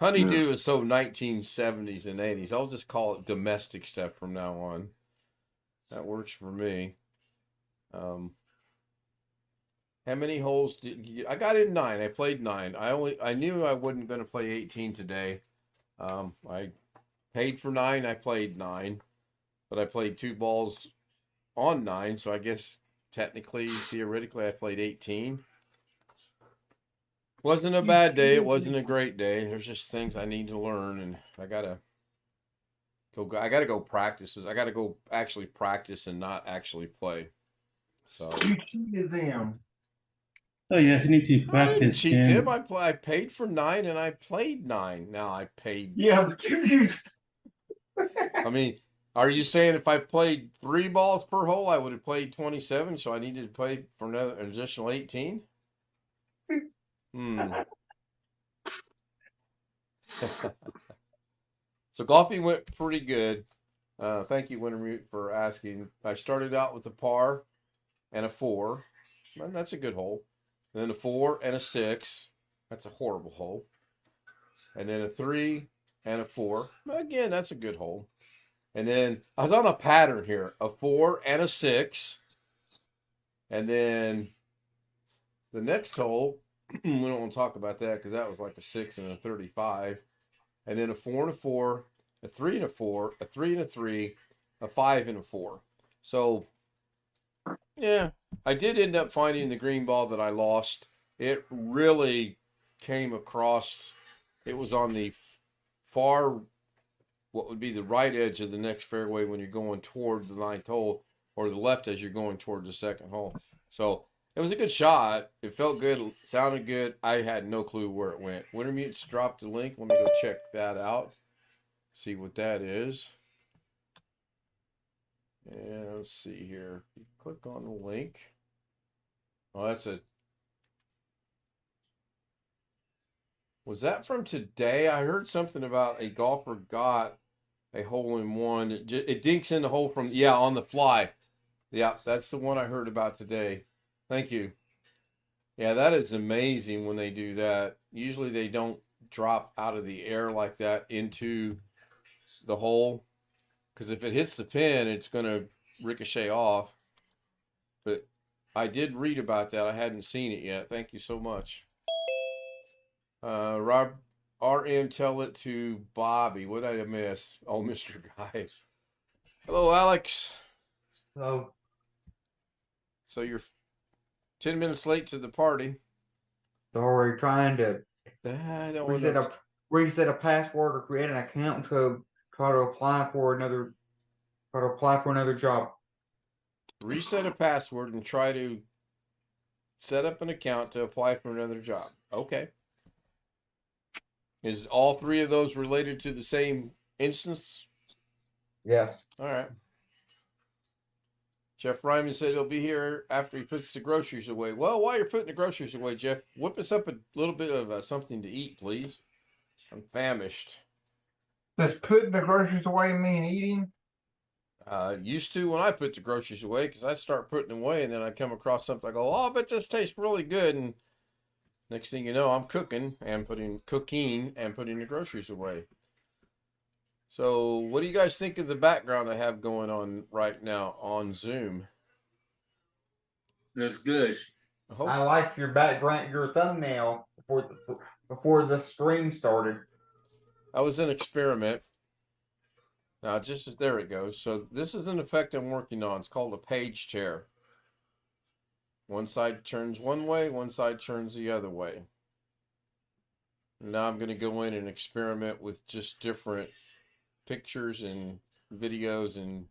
Honeydew is so 1970s and 80s. I'll just call it domestic stuff from now on. That works for me. How many holes did you get? I got in 9. I played 9. I knew I wasn't going to play 18 today. I paid for 9. I played 9, but I played 2 balls on 9. So I guess theoretically, I played 18. Wasn't a bad day. It wasn't a great day. There's just things I need to learn, and I gotta go practice. I gotta go actually practice and not actually play. So You cheated them. Oh yes, you need to I didn't practice, cheat Jim. them. I paid for 9 and I played 9. Now I paid. Yeah, but you used. I mean, are you saying if I played 3 balls per hole, I would have played 27? So I needed to play for an additional 18? So golfing went pretty good. Thank you, Wintermute, for asking. I started out with a par and a 4. And that's a good hole. And then a 4 and a 6. That's a horrible hole. And then a 3 and a 4. Again, that's a good hole. And then I was on a pattern here. A 4 and a 6. And then the next hole, we don't want to talk about that because that was like a 6 and a 35. And then a 4 and a 4, a 3 and a 4, a 3 and a 3, a 5 and a 4. So, yeah, I did end up finding the green ball that I lost. It really came across. It was on the far, what would be the right edge of the next fairway when you're going toward the 9th hole, or the left as you're going toward the 2nd hole. So it was a good shot. It felt good. It sounded good. I had no clue where it went. Wintermute's dropped the link. Let me go check that out. See what that is. And let's see here. You click on the link. Oh, was that from today? I heard something about a golfer got a hole-in-one. It dinks in the hole from, on the fly. Yeah, that's the one I heard about today. Thank you. Yeah, that is amazing when they do that. Usually they don't drop out of the air like that into the hole, because if it hits the pin, it's going to ricochet off. But I did read about that. I hadn't seen it yet. Thank you so much. Rob RM, tell it to Bobby. What did I miss? Oh, Mr. Guy. Hello, Alex. Hello. So you're 10 minutes late to the party. So we're trying to reset a password or create an account to try to apply for another job. Reset a password and try to set up an account to apply for another job. Okay. Is all 3 of those related to the same instance? Yes. All right. Jeff Ryman said he'll be here after he puts the groceries away. Well, while you're putting the groceries away, Jeff, whip us up a little bit of something to eat, please. I'm famished. Does putting the groceries away mean eating? Used to when I put the groceries away, because I start putting them away and then I come across something. I go, oh, I bet this tastes really good. And next thing you know, I'm cooking and putting the groceries away. So what do you guys think of the background I have going on right now on Zoom? That's good. I liked your background, your thumbnail before the stream started. That was an experiment. Now, there it goes. So this is an effect I'm working on. It's called a page chair. One side turns one way, one side turns the other way. And now I'm going to go in and experiment with just different pictures and videos, and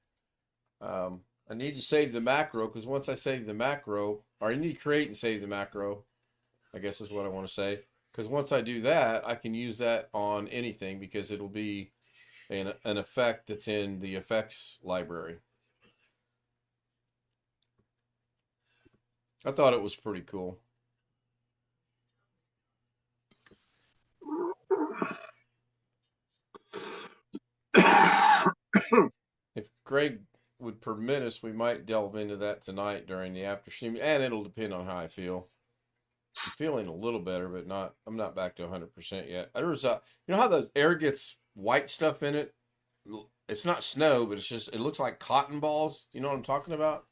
I need to save the macro, because once I save the macro, or I need to create and save the macro, I guess is what I want to say, because once I do that, I can use that on anything, because it'll be an effect that's in the effects library. I thought it was pretty cool. If Greg would permit us, we might delve into that tonight during the after stream, and it'll depend on how I feel. I'm feeling a little better, but not. I'm not back to 100% yet. There was you know how the air gets white stuff in it. It's not snow, but it's just it looks like cotton balls. You know what I'm talking about?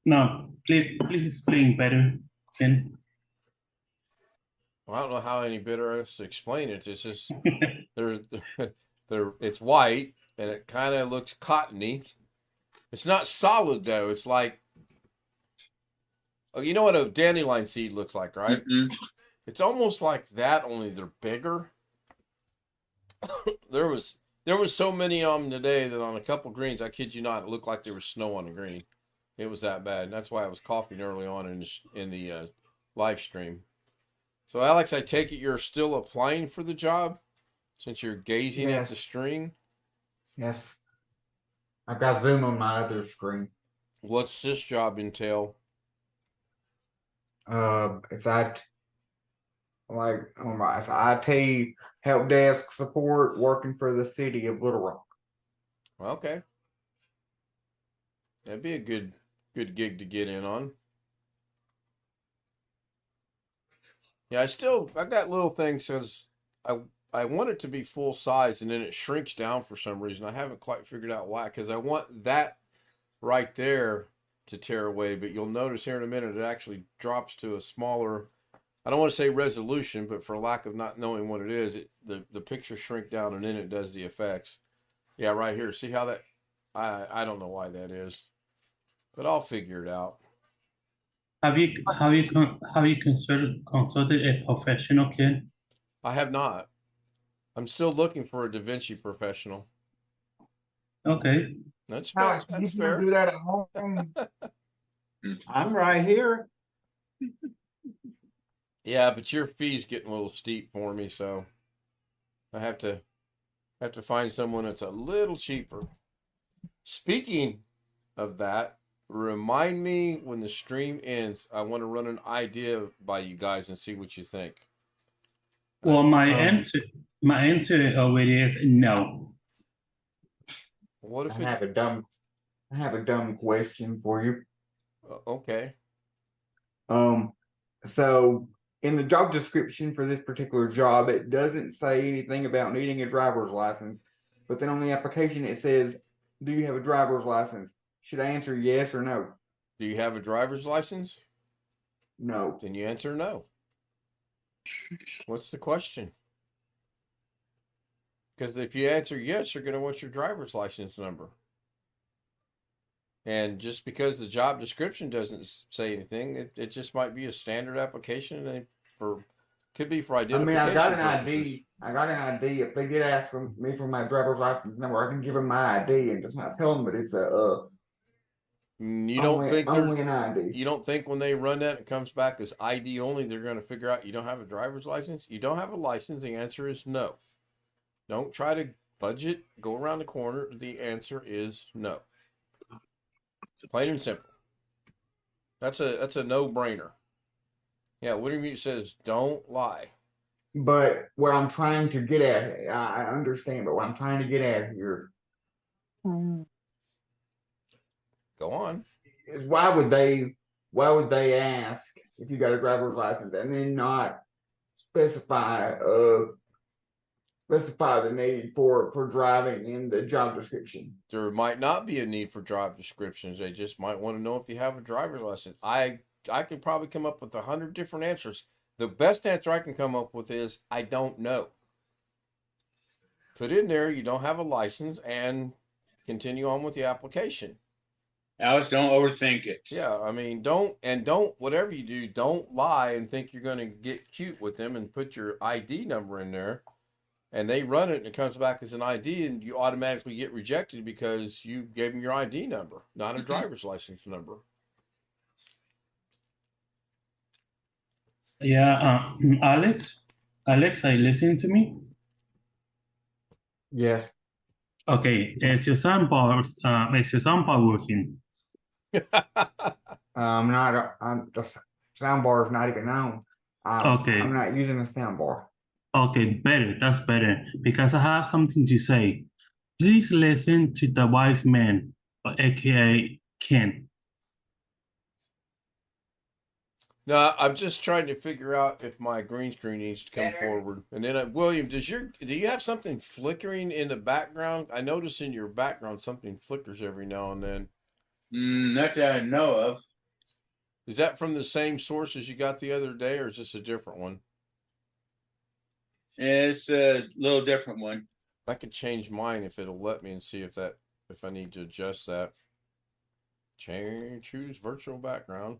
No, please explain better, Ken. Well, I don't know how any better else to explain it. It's just they're, it's white and it kind of looks cottony. It's not solid though. It's like, oh, you know what a dandelion seed looks like, right? Mhm. It's almost like that, only they're bigger. there was so many of them today that on a couple greens, I kid you not, it looked like there was snow on the green. It was that bad, and that's why I was coughing early on in the live stream. So, Alex, I take it you're still applying for the job since you're gazing at the Yes. screen. Yes. I've got Zoom on my other screen. What's this job entail? It's it's IT help desk support working for the city of Little Rock. Okay, that'd be a good gig to get in on. Yeah, I got little things because I want it to be full size and then it shrinks down for some reason. I haven't quite figured out why because I want that right there to tear away, but you'll notice here in a minute it actually drops to a smaller. I don't want to say resolution, but for lack of not knowing what it is, the pictures shrink down and then it does the effects. Yeah, right here. See how that? I don't know why that is, but I'll figure it out. Have you consulted a professional, Ken? I have not. I'm still looking for a Da Vinci professional. Okay. That's fair. Alex, That's you can fair. do that at home. I'm right here. Yeah, but your fee's getting a little steep for me, so I have to find someone that's a little cheaper. Speaking of that, remind me when the stream ends. I want to run an idea by you guys and see what you think. Well, my answer already is no. What if I have a dumb question for you. okay. So in the job description for this particular job, it doesn't say anything about needing a driver's license, but then on the application it says, "Do you have a driver's license?" Should I answer yes or no? Do you have a driver's license? No. Then you answer no. What's the question? Because if you answer yes, you're going to want your driver's license number. And just because the job description doesn't say anything, it just might be a standard application and could be for I mean, identification I got an purposes. ID. I got an ID. If they did ask me for my driver's license number, I can give them my ID and just not tell them that it's You don't think only an ID. you don't think when they run that and it comes back as ID only, they're going to figure out you don't have a driver's license? You don't have a license. The answer is no. Don't try to fudge it. Go around the corner. The answer is no. Plain and simple. That's a no-brainer. Yeah, Wintermute says don't lie. But what I'm trying to get at, I understand, but what I'm trying to get at here Go on. is why would they ask if you got a driver's license and then not specify the need for driving in the job description? There might not be a need for job descriptions. They just might want to know if you have a driver's license. I could probably come up with 100 different answers. The best answer I can come up with is I don't know. Put in there you don't have a license and continue on with the application. Alex, don't overthink it. Yeah, I mean, don't whatever you do, don't lie and think you're going to get cute with them and put your ID number in there. And they run it and it comes back as an ID and you automatically get rejected because you gave them your ID number, not a driver's license number. Yeah, Alex, are you listening to me? Yes. Okay, is your soundbar working? The soundbar is not even on. Okay. I'm not using a soundbar. Okay, better. That's better because I have something to say. Please listen to the wise man, aka Ken. No, I'm just trying to figure out if my green screen needs to come forward. And then, William, do you have something flickering in the background? I notice in your background something flickers every now and then. Not that I know of. Is that from the same source as you got the other day, or is this a different one? It's a little different one. I could change mine if it'll let me and see if I need to adjust that. Choose virtual background.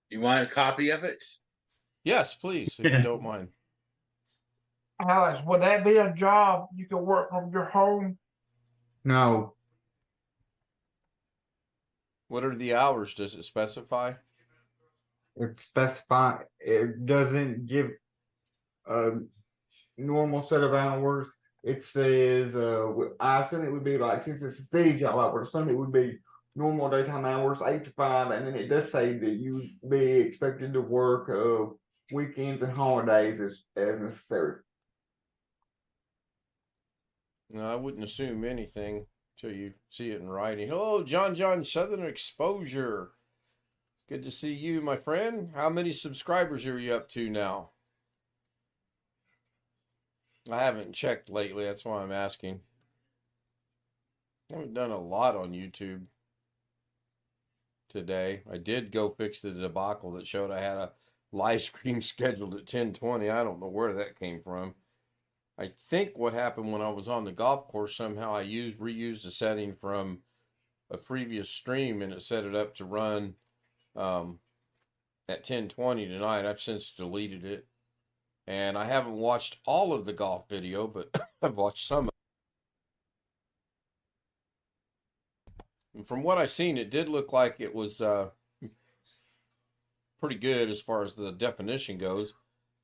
You want a copy of it? Yes, please, if you don't mind. Alex, would that be a job you can work from your home? No, What are the hours? Does it specify? it doesn't give a normal set of hours. It says, I assume it would be like, since it's a city job, I would assume it would be normal daytime hours, 8 to 5, and then it does say that you be expected to work weekends and holidays as necessary. No, I wouldn't assume anything till you see it in writing. Hello, John Southern Exposure. Good to see you, my friend. How many subscribers are you up to now? I haven't checked lately. That's why I'm asking. I haven't done a lot on YouTube today. I did go fix the debacle that showed I had a live stream scheduled at 10:20. I don't know where that came from. I think what happened when I was on the golf course, somehow I reused a setting from a previous stream, and it set it up to run at 10:20 tonight. I've since deleted it, and I haven't watched all of the golf video, but I've watched some. And from what I've seen, it did look like it was pretty good as far as the definition goes.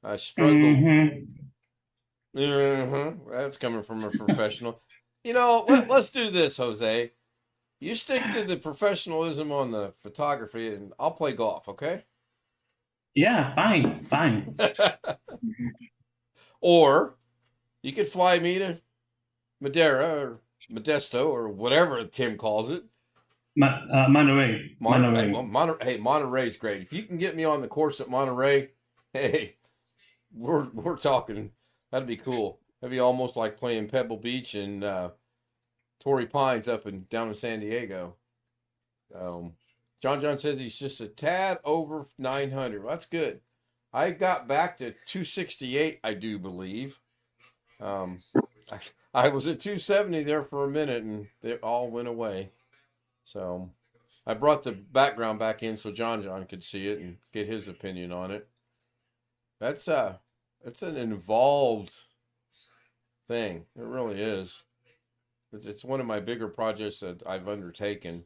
I struggled. That's coming from a professional. Let's do this, Jose. You stick to the professionalism on the photography, and I'll play golf, okay? Yeah, fine. Or you could fly me to Madeira or Modesto or whatever Tim calls it. Monterey. Hey, Monterey's great. If you can get me on the course at Monterey, hey, we're talking. That'd be cool. That'd be almost like playing Pebble Beach and Torrey Pines up and down in San Diego. John says he's just a tad over 900. Well, that's good. I got back to 268, I do believe. I was at 270 there for a minute, and it all went away. So I brought the background back in so John could see it and get his opinion on it. That's an involved thing. It really is. It's one of my bigger projects that I've undertaken.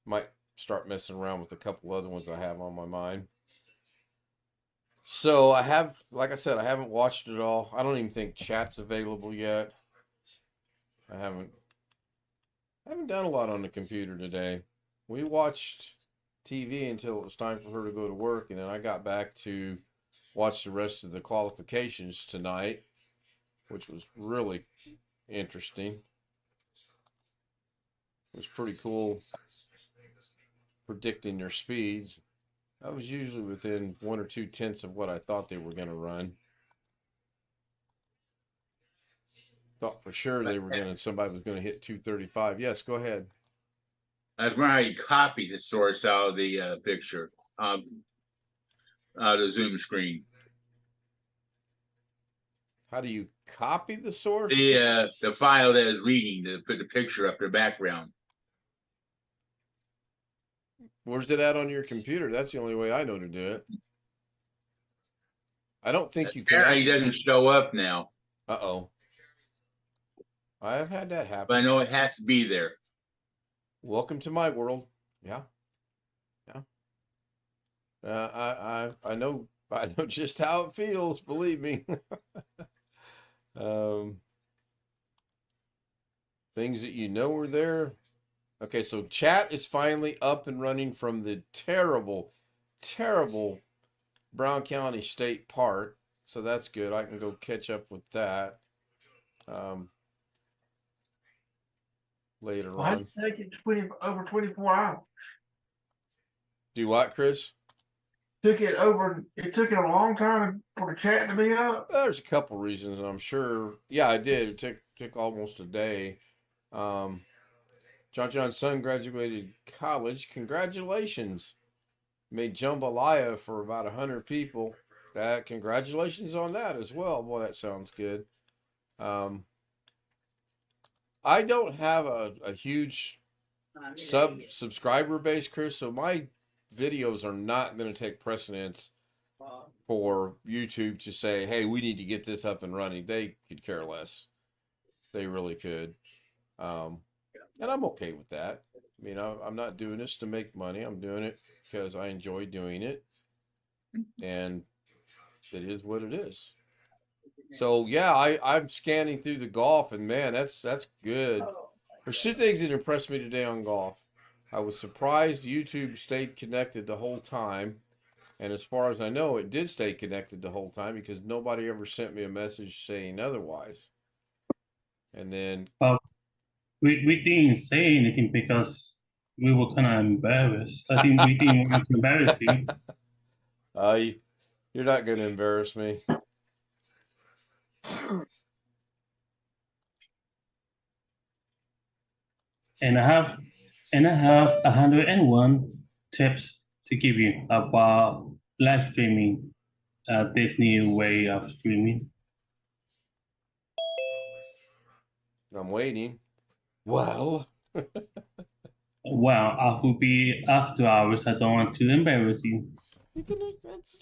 Might start messing around with a couple other ones I have on my mind. So I have, like I said, I haven't watched it all. I don't even think chat's available yet. I haven't done a lot on the computer today. We watched TV until it was time for her to go to work, and then I got back to watch the rest of the qualifications tonight, which was really interesting. It was pretty cool predicting their speeds. I was usually within 1 or 2 tenths of what I thought they were going to run. Thought for sure somebody was going to hit 235. Yes, go ahead. I was wondering how you copy the source out of the picture, out of the Zoom screen. How do you copy the source? The file that is reading to put the picture up, the background. Where's it at on your computer? That's the only way I know to do it. I don't think you can. Apparently, it doesn't show up now. Uh-oh. I have had that happen. But I know it has to be there. Welcome to my world. Yeah. I know just how it feels, believe me. Things that you know are there. Okay, so chat is finally up and running from the terrible Brown County State part. So that's good. I can go catch up with that later Why on. did it take it over 24 hours? Do what, Chris? Took it over. It took it a long time for the chat to be up. There's a couple reasons, I'm sure. Yeah, I did. It took almost a day. John's son graduated college. Congratulations. Made jambalaya for about 100 people. Congratulations on that as well. Boy, that sounds good. I don't have a huge subscriber base, Chris, so my videos are not going to take precedence for YouTube to say, hey, we need to get this up and running. They could care less. They really could. And I'm okay with that. I mean, I'm not doing this to make money. I'm doing it because I enjoy doing it. And it is what it is. So, yeah, I'm scanning through the golf, and, man, that's good. There's two things that impressed me today on golf. I was surprised YouTube stayed connected the whole time. And as far as I know, it did stay connected the whole time because nobody ever sent me a message saying otherwise. And then... Well, we didn't say anything because we were kind of embarrassed. I think we didn't want to embarrass you. You're not going to embarrass me. And I have 101 tips to give you about live streaming, this new way of streaming. I'm waiting. Well, Well, I will be after hours. I don't want to embarrass you. that's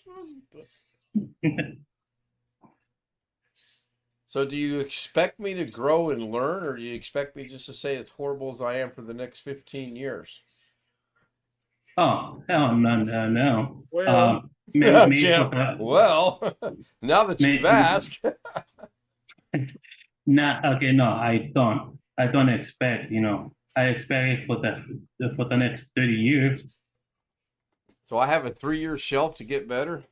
So do you expect me to grow and learn, or do you expect me just to say as horrible as I am for the next 15 years? Oh, hell no. Well, Jim, well, now that you've asked. No, I don't. I don't expect, I expect it for the next 30 years. So I have a 3-year shelf to get better?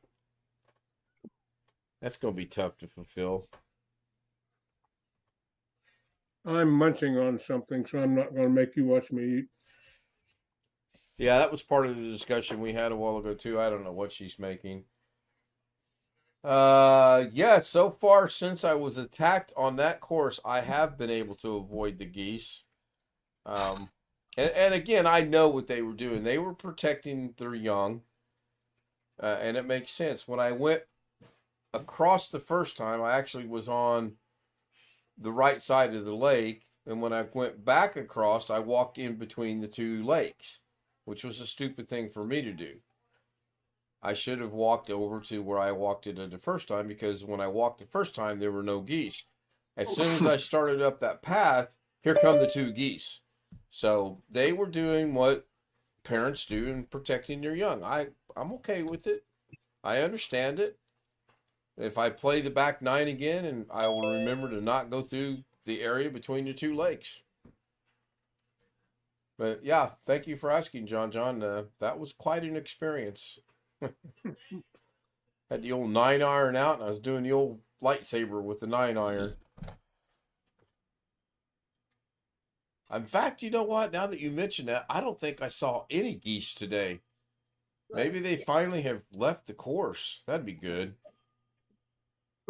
That's going to be tough to fulfill. I'm munching on something, so I'm not going to make you watch me eat. Yeah, that was part of the discussion we had a while ago, too. I don't know what she's making. Yeah, so far since I was attacked on that course, I have been able to avoid the geese. And again, I know what they were doing. They were protecting their young, and it makes sense. When I went across the first time, I actually was on the right side of the lake, and when I went back across, I walked in between the two lakes, which was a stupid thing for me to do. I should have walked over to where I walked it the first time, because when I walked the first time, there were no geese. As soon as I started up that path, here come the two geese. So they were doing what parents do in protecting their young. I'm okay with it. I understand it. If I play the back nine again, and I will remember to not go through the area between the two lakes. But yeah, thank you for asking, John. That was quite an experience. Had the old 9-iron out, and I was doing the old lightsaber with the 9-iron. In fact, you know what? Now that you mention that, I don't think I saw any geese today. Maybe they finally have left the course. That'd be good.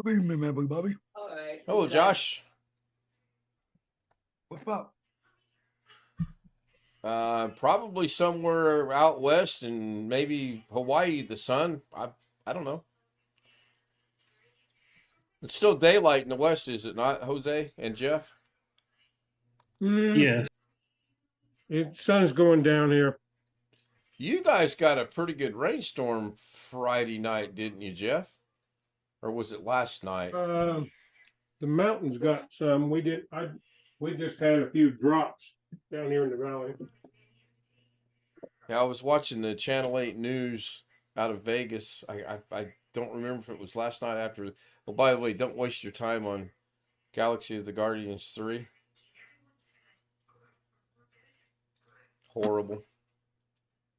Good evening, everybody. All right. Hello, Josh. What's up? Probably somewhere out west, and maybe Hawaii. The sun. I don't know. It's still daylight in the west, is it not, Jose and Jeff? Yes. Sun's going down here. You guys got a pretty good rainstorm Friday night, didn't you, Jeff? Or was it last night? The mountains got some. We just had a few drops down here in the valley. Yeah, I was watching the Channel 8 news out of Vegas. I don't remember if it was last night after. Well, by the way, don't waste your time on Galaxy of the Guardians 3. Horrible.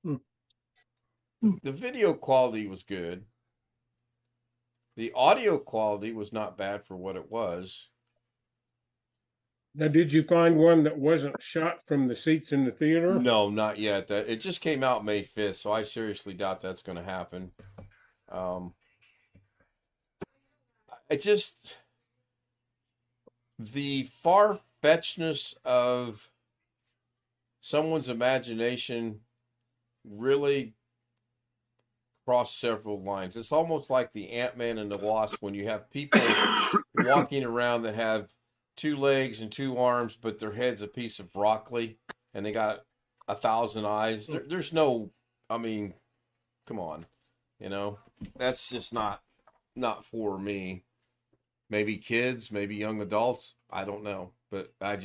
The video quality was good. The audio quality was not bad for what it was. Now, did you find one that wasn't shot from the seats in the theater? No, not yet. That it just came out May 5th, so I seriously doubt that's going to happen. It just the far-fetchedness of someone's imagination really crossed several lines. It's almost like the Ant-Man and the Wasp when you have people walking around that have 2 legs and 2 arms, but their head's a piece of broccoli and they got 1,000 eyes. There's no, I mean, come on, that's just not for me. Maybe kids, maybe young adults. I don't know, but I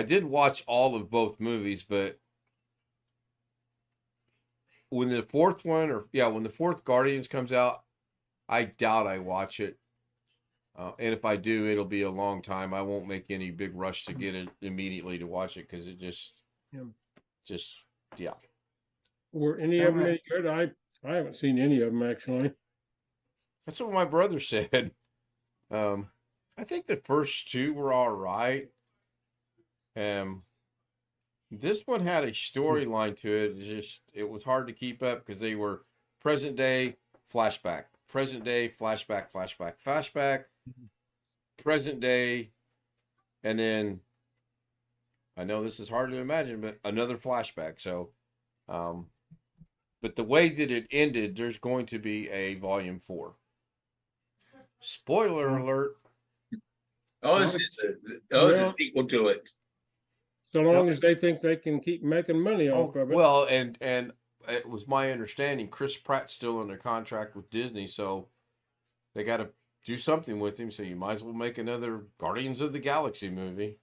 did watch all of both movies, but when the fourth Guardians comes out, I doubt I watch it. And if I do, it'll be a long time. I won't make any big rush to get it immediately to watch it because it yeah. Were any of them any good? I haven't seen any of them actually. That's what my brother said. I think the first 2 were all right. This one had a storyline to it. It was hard to keep up because they were present day, flashback, present day, flashback, flashback, flashback, present day, and then I know this is hard to imagine, but another flashback. So, but the way that it ended, there's going to be a volume 4. Spoiler alert. It's a sequel to it. So long as they think they can keep making money off of it. Well, and it was my understanding Chris Pratt's still under contract with Disney, so they got to do something with him. So you might as well make another Guardians of the Galaxy movie.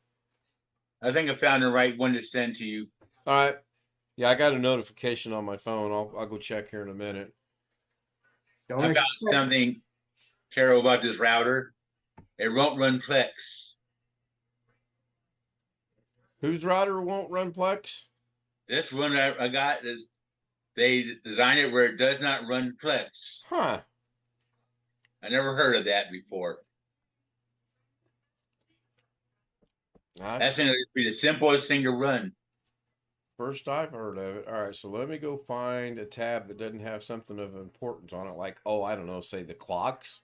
I think I found the right one to send to you. All right. Yeah, I got a notification on my phone. I'll go check here in a minute. I found something terrible about this router. It won't run Plex. Whose router won't run Plex? This one I got is they designed it where it does not run Plex. Huh. I never heard of that before. That's going to be the simplest thing to run. First I've heard of it. All right, so let me go find a tab that doesn't have something of importance on it, like, I don't know, say the clocks.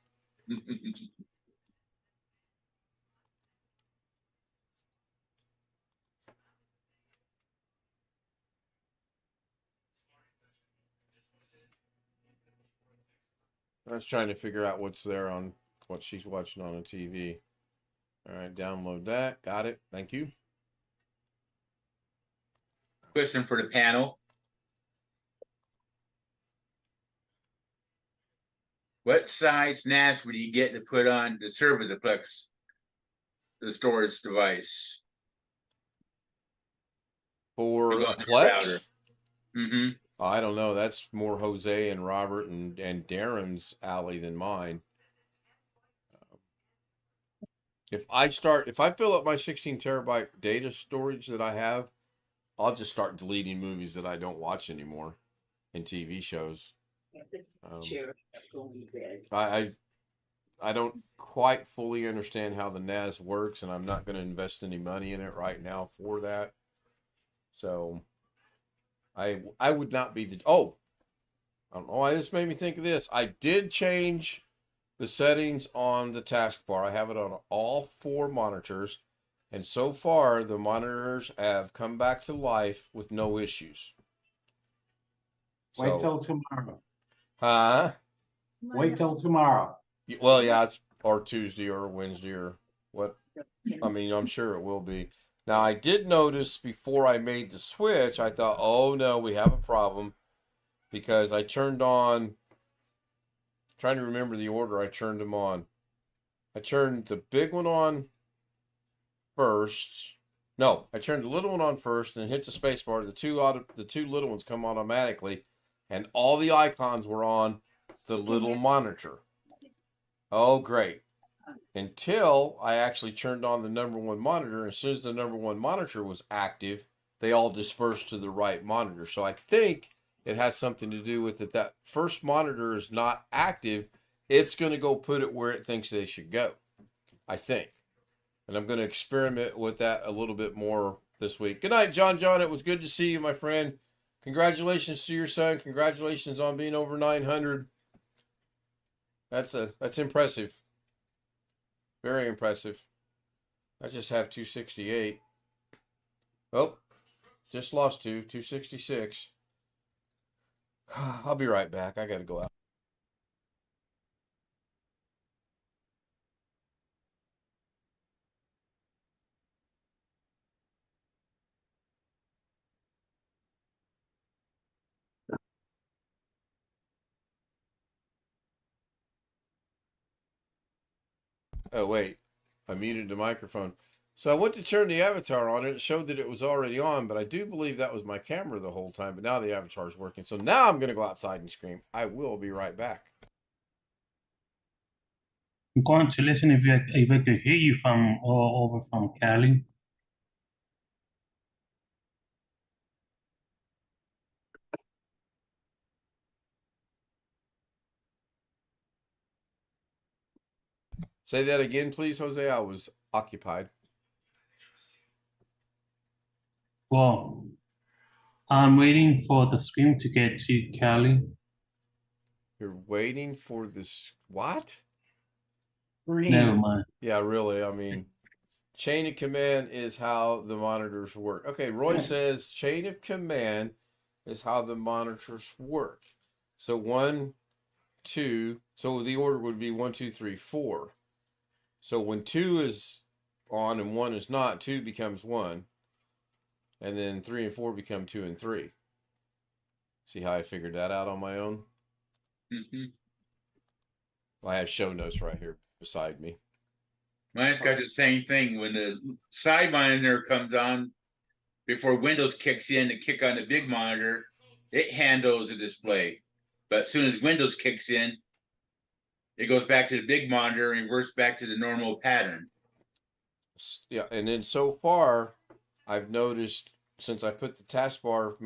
I was trying to figure out what's there on what she's watching on the TV. All right, download that. Got it. Thank you. Question for the panel. What size NAS would you get to put on to serve as a Plex, the storage device? For To go a on your Plex? router. Mm-hmm. I don't know. That's more Jose and Robert and Darren's alley than mine. If I fill up my 16 terabyte data storage that I have, I'll just start deleting movies that I don't watch anymore and TV shows. I don't quite fully understand how the NAS works, and I'm not going to invest any money in it right now for that. So I would not be I don't know why this made me think of this. I did change the settings on the taskbar. I have it on all 4 monitors, and so far the monitors have come back to life with no issues. Wait till tomorrow. Huh? Wait till tomorrow. Well, yeah, it's or Tuesday or Wednesday or what. I mean, I'm sure it will be. Now, I did notice before I made the switch, I thought, oh no, we have a problem, because I turned on, trying to remember the order I turned them on. I turned the big one on first. No, I turned the little one on first and hit the space bar. The two little ones come automatically, and all the icons were on the little monitor. Oh, great. Until I actually turned on the number 1 monitor. As soon as the number 1 monitor was active, they all dispersed to the right monitor. So I think it has something to do with it. That first monitor is not active. It's going to go put it where it thinks they should go, I think. And I'm going to experiment with that a little bit more this week. Good night, John. John, it was good to see you, my friend. Congratulations to your son. Congratulations on being over 900. That's impressive. Very impressive. I just have 268. Oh, just lost 266. I'll be right back. I got to go out. Oh, wait. I muted the microphone. So I went to turn the avatar on, and it showed that it was already on, but I do believe that was my camera the whole time, but now the avatar is working. So now I'm going to go outside and scream. I will be right back. I'm going to listen if I could hear you from over from Cali. Say that again, please, Jose. I was occupied. Well, I'm waiting for the stream to get to Cali. You're waiting for this. What? Never mind. Yeah, really. I mean, chain of command is how the monitors work. Okay, Roy says chain of command is how the monitors work. So 1, 2. So the order would be 1, 2, 3, 4. So when 2 is on and 1 is not, 2 becomes 1. And then 3 and 4 become 2 and 3. See how I figured that out on my own? Mhm. I have show notes right here beside me. Mine's got the same thing. When the side monitor comes on, before Windows kicks in to kick on the big monitor, it handles the display. But as soon as Windows kicks in, it goes back to the big monitor and reverts back to the normal pattern. Yeah, and then so far, I've noticed since I put the taskbar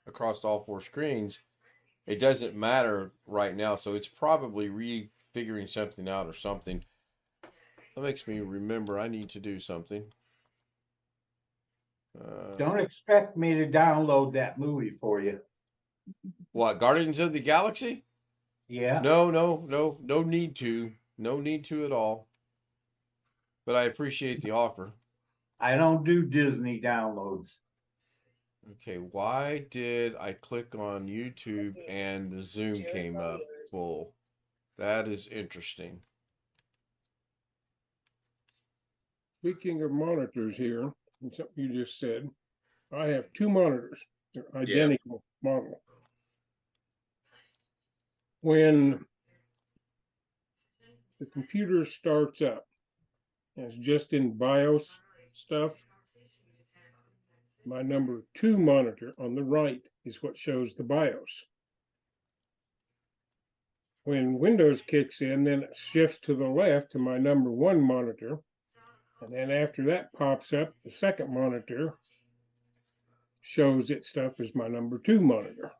across all 4 screens, it doesn't matter right now. So it's probably refiguring something out or something. That makes me remember I need to do something. Don't expect me to download that movie for you. What, Guardians of the Galaxy? Yeah. No need to. No need to at all. But I appreciate the offer. I don't do Disney downloads. Okay, why did I click on YouTube and the Zoom came up full? That is interesting. Speaking of monitors here, and something you just said, I have 2 monitors. They're identical model. When the computer starts up, and it's just in BIOS stuff, my number 2 monitor on the right is what shows the BIOS. When Windows kicks in, then it shifts to the left to my number 1 monitor. And then after that pops up, the second monitor shows its stuff as my number 2 monitor.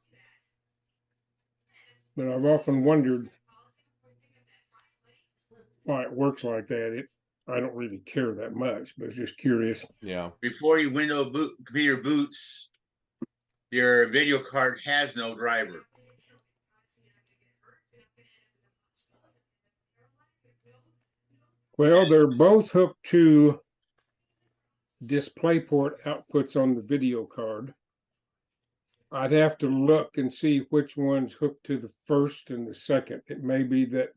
But I've often wondered why it works like that. I don't really care that much, but it's just curious. Yeah. Before your computer boots, your video card has no driver. Well, they're both hooked to DisplayPort outputs on the video card. I'd have to look and see which one's hooked to the first and the second. It may be that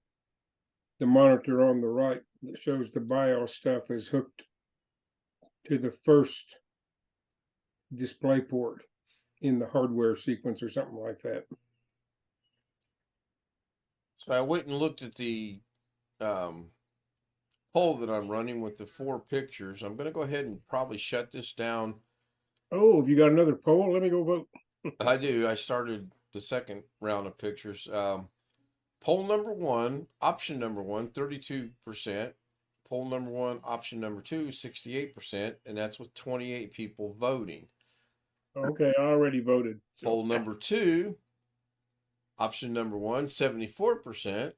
the monitor on the right that shows the BIOS stuff is hooked to the first DisplayPort in the hardware sequence or something like that. So I went and looked at the poll that I'm running with the 4 pictures. I'm going to go ahead and probably shut this down. Oh, have you got another poll? Let me go vote. I do. I started the second round of pictures. Poll number 1, option number 1, 32%. Poll number 1, option number 2, 68%. And that's with 28 people voting. Okay, I already voted. Poll number 2, option number 1, 74%.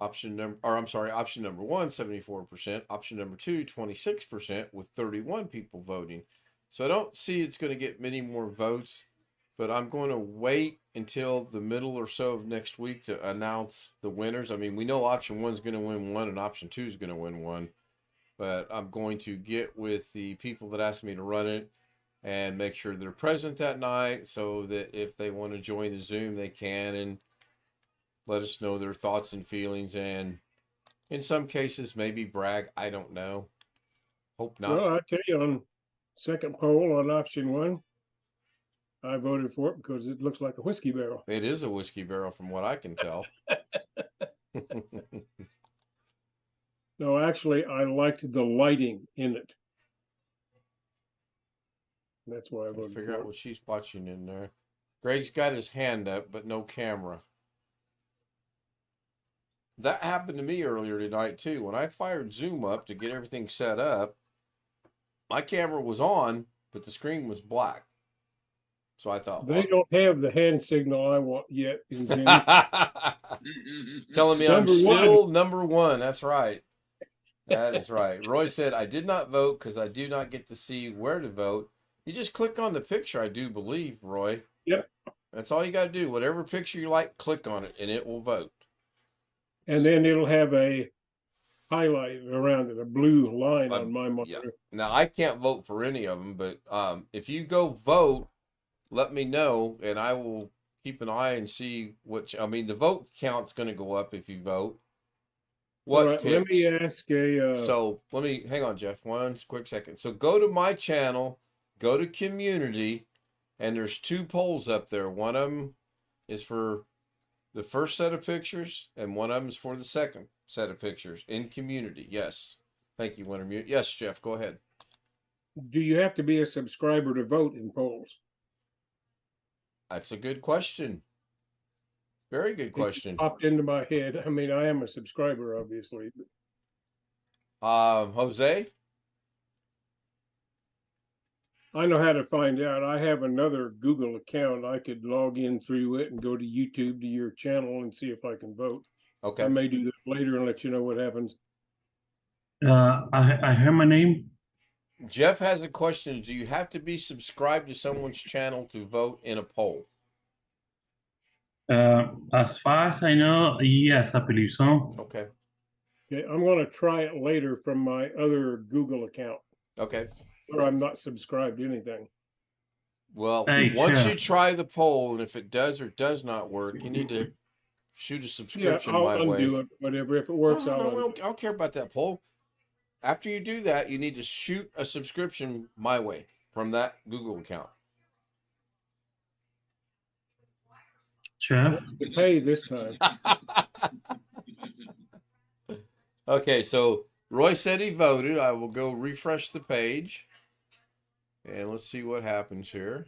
Option number 1, 74%. Option number 2, 26%, with 31 people voting. So I don't see it's going to get many more votes, but I'm going to wait until the middle or so of next week to announce the winners. I mean, we know option 1 is going to win 1 and option 2 is going to win 1, but I'm going to get with the people that asked me to run it and make sure they're present that night so that if they want to join the Zoom, they can, and let us know their thoughts and feelings, and in some cases, maybe brag. I don't know. Hope not. Well, I tell you, on second poll on option 1, I voted for it because it looks like a whiskey barrel. It is a whiskey barrel from what I can tell. No, actually, I liked the lighting in it. That's why I voted Figure for out what she's watching in there. Greg's got his hand up, but no camera. That happened to me earlier tonight, too. When I fired Zoom up to get everything set up, my camera was on, but the screen was black. So I thought, They don't have the hand signal I want yet in Zoom. telling me I'm Number still number 1. That's right. That is right. Roy said, I did not vote because I do not get to see where to vote. You just click on the picture, I do believe, Roy. Yep. That's all you got to do. Whatever picture you like, click on it, and it will vote. And then it'll have a highlight around it, a blue line on my Yeah. monitor. Now, I can't vote for any of them, but if you go vote, let me know, and I will keep an eye and see which. I mean, the vote count's going to go up if you vote. What All right, let me picks? ask a. So let me hang on, Jeff. One quick second. So go to my channel, go to community, and there's 2 polls up there. One of them is for the first set of pictures, and one of them is for the second set of pictures in community. Yes. Thank you, Wintermute. Yes, Jeff, go ahead. Do you have to be a subscriber to vote in polls? That's a good question. Very good question. It popped into my head. I mean, I am a subscriber, obviously. Jose? I know how to find out. I have another Google account. I could log in through it and go to YouTube to your channel and see if I can vote. Okay. I may do that later and let you know what happens. I heard my name. Jeff has a question. Do you have to be subscribed to someone's channel to vote in a poll? As far as I know, yes, I believe so. Okay. Okay, I'm going to try it later from my other Google account Okay. where I'm not subscribed to anything. Well, Hey, once Jeff. you try the poll, and if it does or does not work, you need to shoot a Yeah, subscription I'll my undo way. it. Whatever. If it works, No, I'll undo I don't care about that poll. After you do that, you need to shoot a subscription my way from that Google account. Jeff. it. Pay this time. Okay, so Roy said he voted. I will go refresh the page. And let's see what happens here.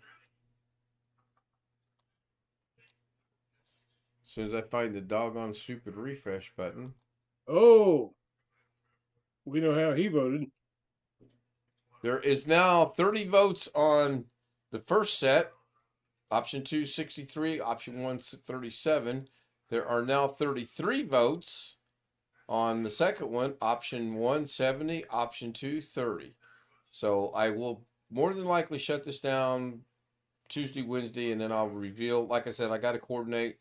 As soon as I find the doggone stupid refresh button. Oh, we know how he voted. There is now 30 votes on the first set. Option 2, 63. Option 1, 37. There are now 33 votes on the second one. Option 1, 70. Option 2, 30. So I will more than likely shut this down Tuesday, Wednesday, and then I'll reveal. Like I said, I got to coordinate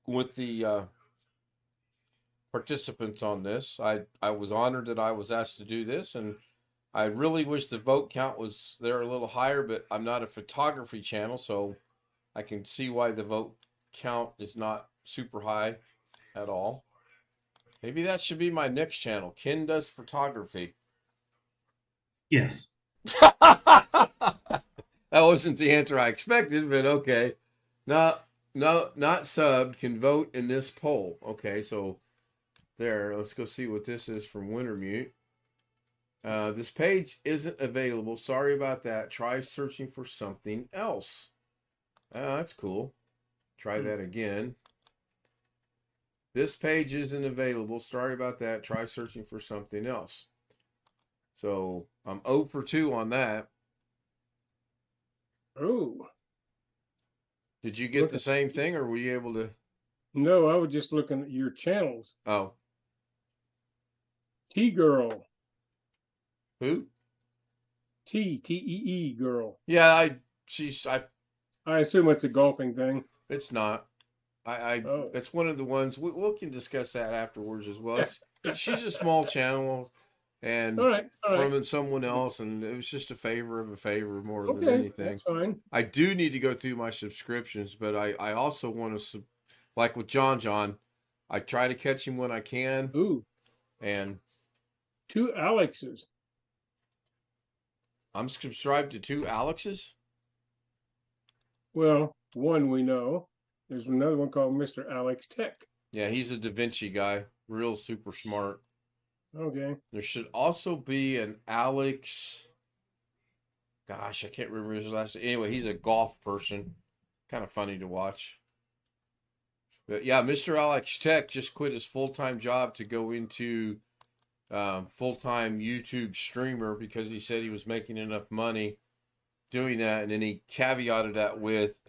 with the participants on this. I was honored that I was asked to do this, and I really wish the vote count was there a little higher, but I'm not a photography channel, so I can see why the vote count is not super high at all. Maybe that should be my next channel. Ken does photography. Yes. That wasn't the answer I expected, but okay. No, not subbed can vote in this poll. Okay, so there. Let's go see what this is from Wintermute. This page isn't available. Sorry about that. Try searching for something else. That's cool. Try that again. This page isn't available. Sorry about that. Try searching for something else. So I'm 0 for 2 on that. Oh, Did you get the same thing, or were you able to? No, I was just looking at your channels. Oh, T-Girl. who? T-E-E girl. Yeah, I assume it's a golfing thing. it's not. Oh. It's one of the ones we can discuss that afterwards as well. She's a small channel, and All right. from someone else, and it was just a favor of a favor more than Okay, anything. that's fine. I do need to go through my subscriptions, but I also want to, like with John, I try to catch him when I can, Ooh, and 2 Alexes. I'm subscribed to 2 Alexes. Well, one we know. There's another one called Mr. Alex Tech. Yeah, he's a Da Vinci guy, real super smart. Okay. There should also be an Alex. Gosh, I can't remember his last name. Anyway, he's a golf person. Kind of funny to watch. But yeah, Mr. Alex Tech just quit his full-time job to go into full-time YouTube streamer because he said he was making enough money doing that. And then he caveated that with,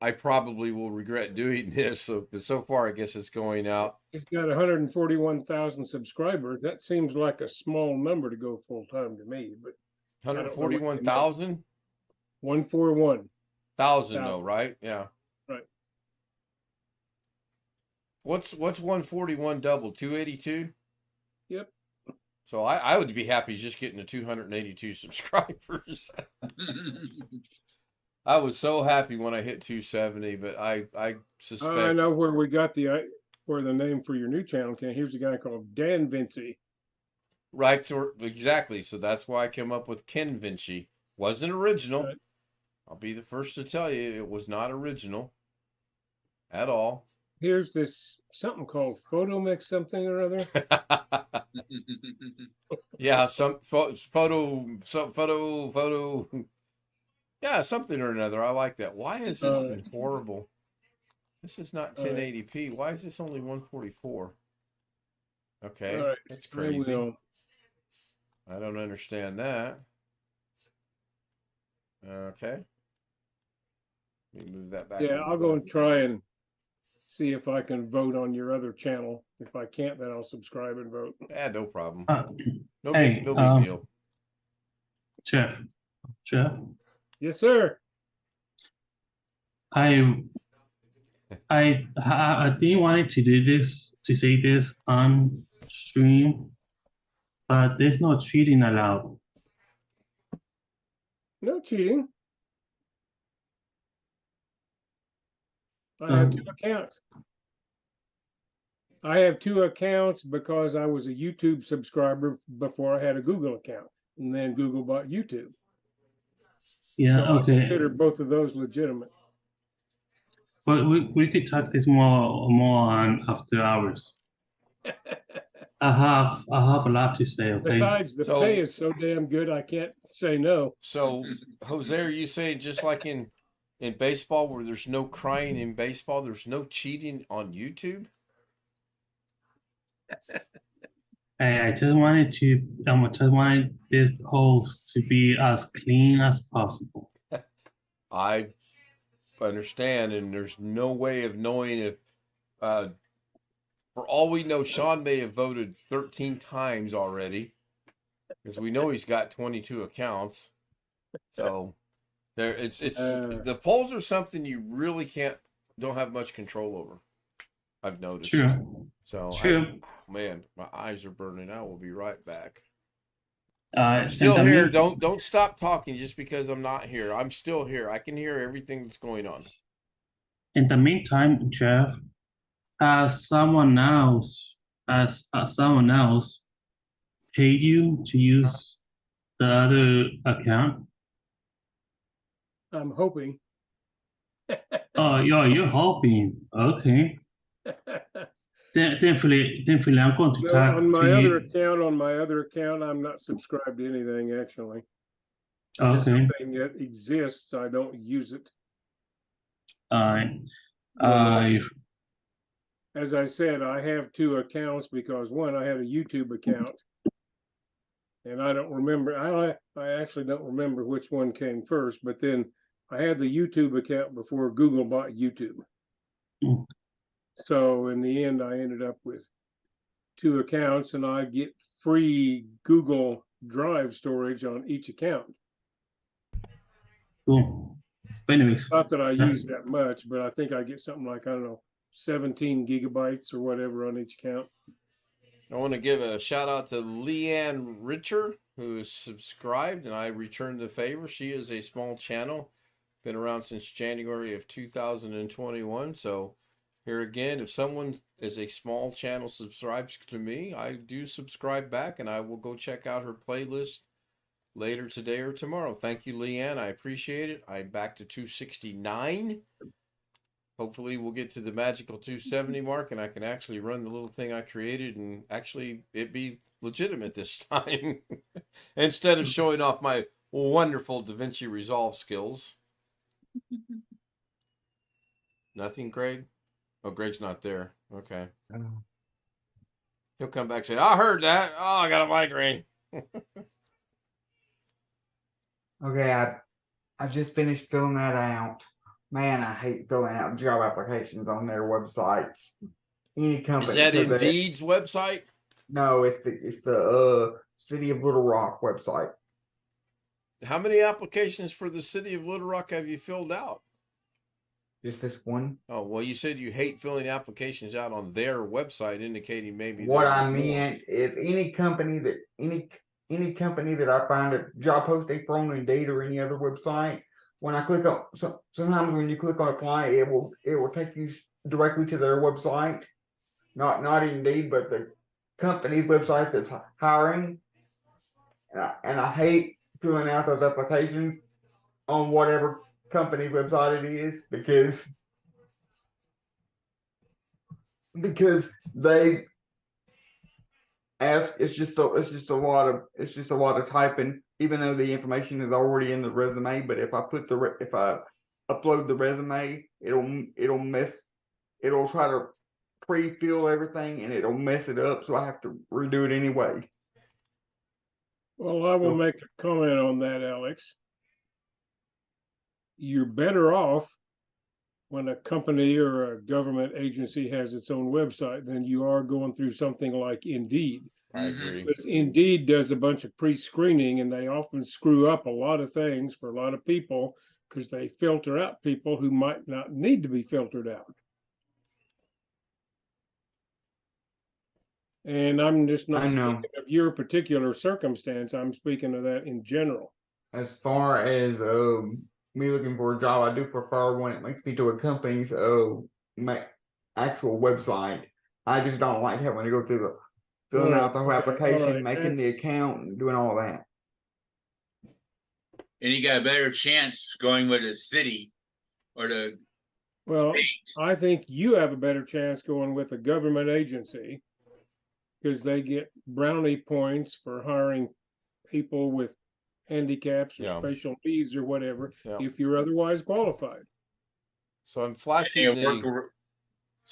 I probably will regret doing this. So far, I guess it's going out. He's got 141,000 subscribers. That seems like a small number to go full-time to me, but 141,000? 141. 1,000 though, right? Yeah. Right. What's 141 double? 282? Yep. So I would be happy just getting to 282 subscribers. I was so happy when I hit 270, but I suspect I know where we got where the name for your new channel came. Here's a guy called Dan Vinci. right, so exactly. So that's why I came up with Ken Vinci. Wasn't original. Right. I'll be the first to tell you it was not original at all. Here's this something called Photo Mix something or other. Yeah, some photo. Yeah, something or another. I like that. Why is this horrible? This is not 1080p. Why is this only 144? Okay, All right. that's There we crazy. go. I don't understand that. Okay. Let me move that back. Yeah, over I'll go there. and try and see if I can vote on your other channel. If I can't, then I'll subscribe and vote. Yeah, no problem. Uh, No hey, big deal. Jeff, Yes, sir. I didn't want to say this on stream, but there's no cheating allowed. No cheating. I have 2 accounts. I have 2 accounts because I was a YouTube subscriber before I had a Google account, and then Google bought YouTube. Yeah, So I okay. consider both of those legitimate. But we could talk this more on after hours. I have a lot to say. Okay. Besides, the pay is so damn good, I can't say no. So, Jose, are you saying just like in baseball, where there's no crying in baseball, there's no cheating on YouTube? I just wanted this post to be as clean as possible. I understand, and there's no way of knowing if, for all we know, Sean may have voted 13 times already, because we know he's got 22 accounts. So it's the polls are something you really don't have much control over. I've noticed. True. So True. Man, my eyes are burning. I will be right back. I'm Still here. Don't stop talking just because I'm not here. I'm still here. I can hear everything that's going on. In the meantime, Jeff, has someone else pay you to use the other account? I'm hoping. Oh, you're hoping. Okay. Definitely, I'm going to No, talk on my to other you. account, I'm not subscribed to anything actually. It's just Okay. something that exists. I don't use it. As I said, I have 2 accounts because one, I had a YouTube account, and I don't remember. I actually don't remember which one came first. But then I had the YouTube account before Google bought YouTube. Mm. So in the end, I ended up with 2 accounts, and I get free Google Drive storage on each account. Cool. But anyways, Not that I use that much, but I think I get something like, I don't know, 17 gigabytes or whatever on each account. I want to give a shout out to Leanne Richer, who is subscribed, and I returned the favor. She is a small channel, been around since January of 2021. So here again, if someone is a small channel subscribes to me, I do subscribe back, and I will go check out her playlist later today or tomorrow. Thank you, Leanne. I appreciate it. I'm back to 269. Hopefully we'll get to the magical 270 mark, and I can actually run the little thing I created and actually it be legitimate this time instead of showing off my wonderful DaVinci Resolve skills. Nothing, Greg? Oh, Greg's not there. Okay. He'll come back and say, I heard that. Oh, I got a migraine. Okay, I just finished filling that out. Man, I hate filling out job applications on their websites. Any company. Is that because they- Indeed's website? No, it's the City of Little Rock website. How many applications for the city of Little Rock have you filled out? Just this one. Oh, well, you said you hate filling applications out on their website, indicating maybe What there's I more. meant is any company that I find a job posting for on Indeed or any other website, when I click on sometimes when you click on apply, it will take you directly to their website, not Indeed, but the company's website that's hiring. And I hate filling out those applications on whatever company's website it is because they ask it's just a lot of typing, even though the information is already in the resume. But if I upload the resume, it'll try to pre-fill everything and it'll mess it up, so I have to redo it anyway. Well, I will make a comment on that, Alex. You're better off when a company or a government agency has its own website than you are going through something like Indeed. I agree. Because Indeed does a bunch of pre-screening, and they often screw up a lot of things for a lot of people because they filter out people who might not need to be filtered out. And I'm just not I know. speaking of your particular circumstance. I'm speaking of that in general. As far as me looking for a job, I do prefer when it makes me to a company's actual website. I just don't like having to go through the filling out the whole application, Alright, making the account, and doing all that. And you got a better chance going with a city or the Well, state. I think you have a better chance going with a government agency because they get brownie points for hiring people with handicaps or Yeah. special needs or whatever, Yeah. if you're otherwise qualified. So I'm flashing And work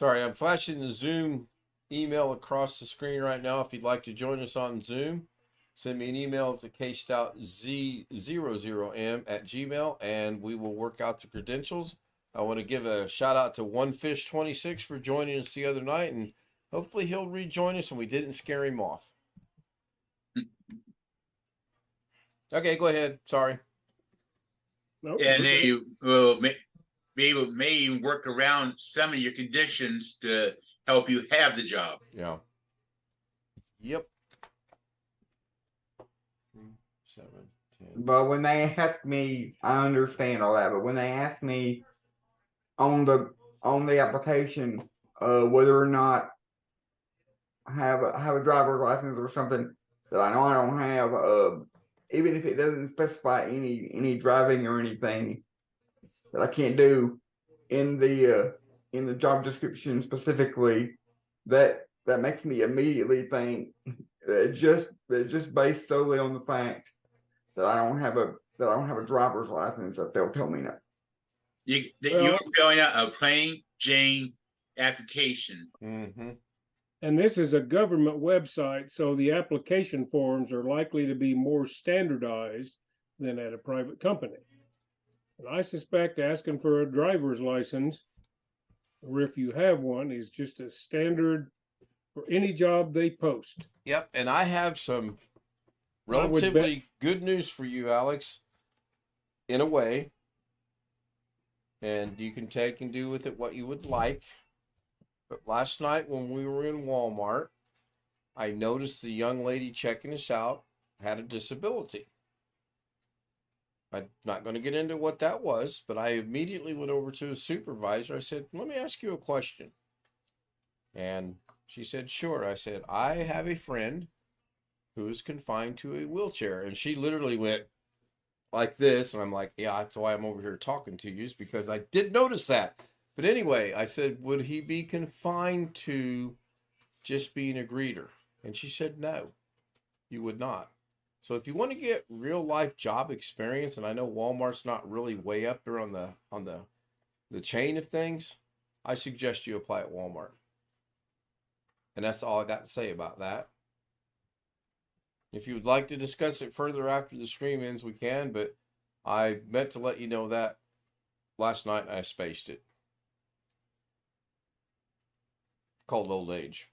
I'm flashing the Zoom email across the screen right now. If you'd like to join us on Zoom, send me an email to kstoutzz00m@gmail, and we will work out the credentials. I want to give a shout out to OneFish26 for joining us the other night, and hopefully he'll rejoin us and we didn't scare him off. Okay, go ahead. Sorry. Nope. And they will may even work around some of your conditions to help you have the job. Yeah. Yep. 3, 7, 10. But when they ask me, I understand all that. But when they ask me on the application, whether or not I have a driver's license or something that I know I don't have, even if it doesn't specify any driving or anything that I can't do in the job description specifically, that makes me immediately think that just based solely on the fact that I don't have a driver's license, that they'll tell me no. You're filling out a plain Jane application. Mm-hmm. And this is a government website, so the application forms are likely to be more standardized than at a private company. And I suspect asking for a driver's license or if you have one, is just a standard for any job they post. Yep, and I have some I would relatively good news for you, Alex, in a way. And you can take and do with it what you would like. But last night when we were in Walmart, I noticed the young lady checking us out had a disability. I'm not going to get into what that was, but I immediately went over to a supervisor. I said, let me ask you a question. And she said, sure. I said, I have a friend who is confined to a wheelchair. And she literally went like this. And I'm like, yeah, that's why I'm over here talking to you, is because I did notice that. But anyway, I said, would he be confined to just being a greeter? And she said, no, you would not. So if you want to get real life job experience, and I know Walmart's not really way up there on the chain of things, I suggest you apply at Walmart. And that's all I got to say about that. If you would like to discuss it further after the stream ends, we can, but I meant to let you know that last night and I spaced it. Called old age.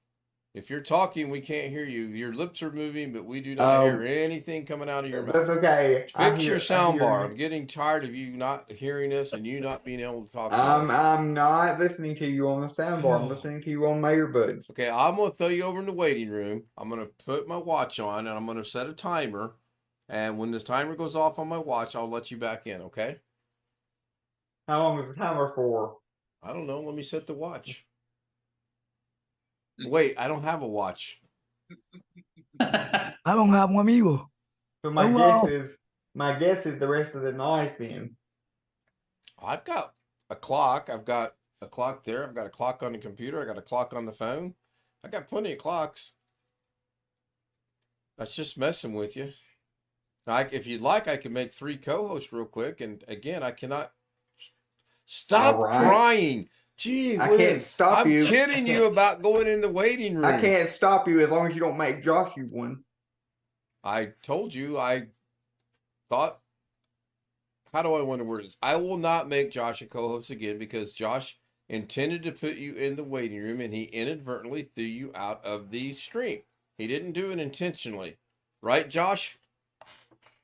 If you're talking, we can't hear you. Your lips are moving, but we do not hear anything coming out of your mouth. That's okay. Fix your sound bar. I'm getting tired of you not hearing us and you not being able to talk to us. I'm not listening to you on the soundbar. I'm listening to you on my earbuds. Okay, I'm going to throw you over in the waiting room. I'm going to put my watch on and I'm going to set a timer. And when this timer goes off on my watch, I'll let you back in, okay? How long is the timer for? I don't know. Let me set the watch. Wait, I don't have a watch. I don't have one either. So my Hello? guess is the rest of the night then. I've got a clock. I've got a clock there. I've got a clock on the computer. I got a clock on the phone. I got plenty of clocks. That's just messing with you. If you'd like, I can make 3 co-hosts real quick. And again, I cannot stop crying. Gee, I can't stop you. I'm kidding you about going in the waiting room. I can't stop you as long as you don't make Josh you one. I told you, I thought, how do I want to word this? I will not make Josh a co-host again because Josh intended to put you in the waiting room and he inadvertently threw you out of the stream. He didn't do it intentionally. Right, Josh?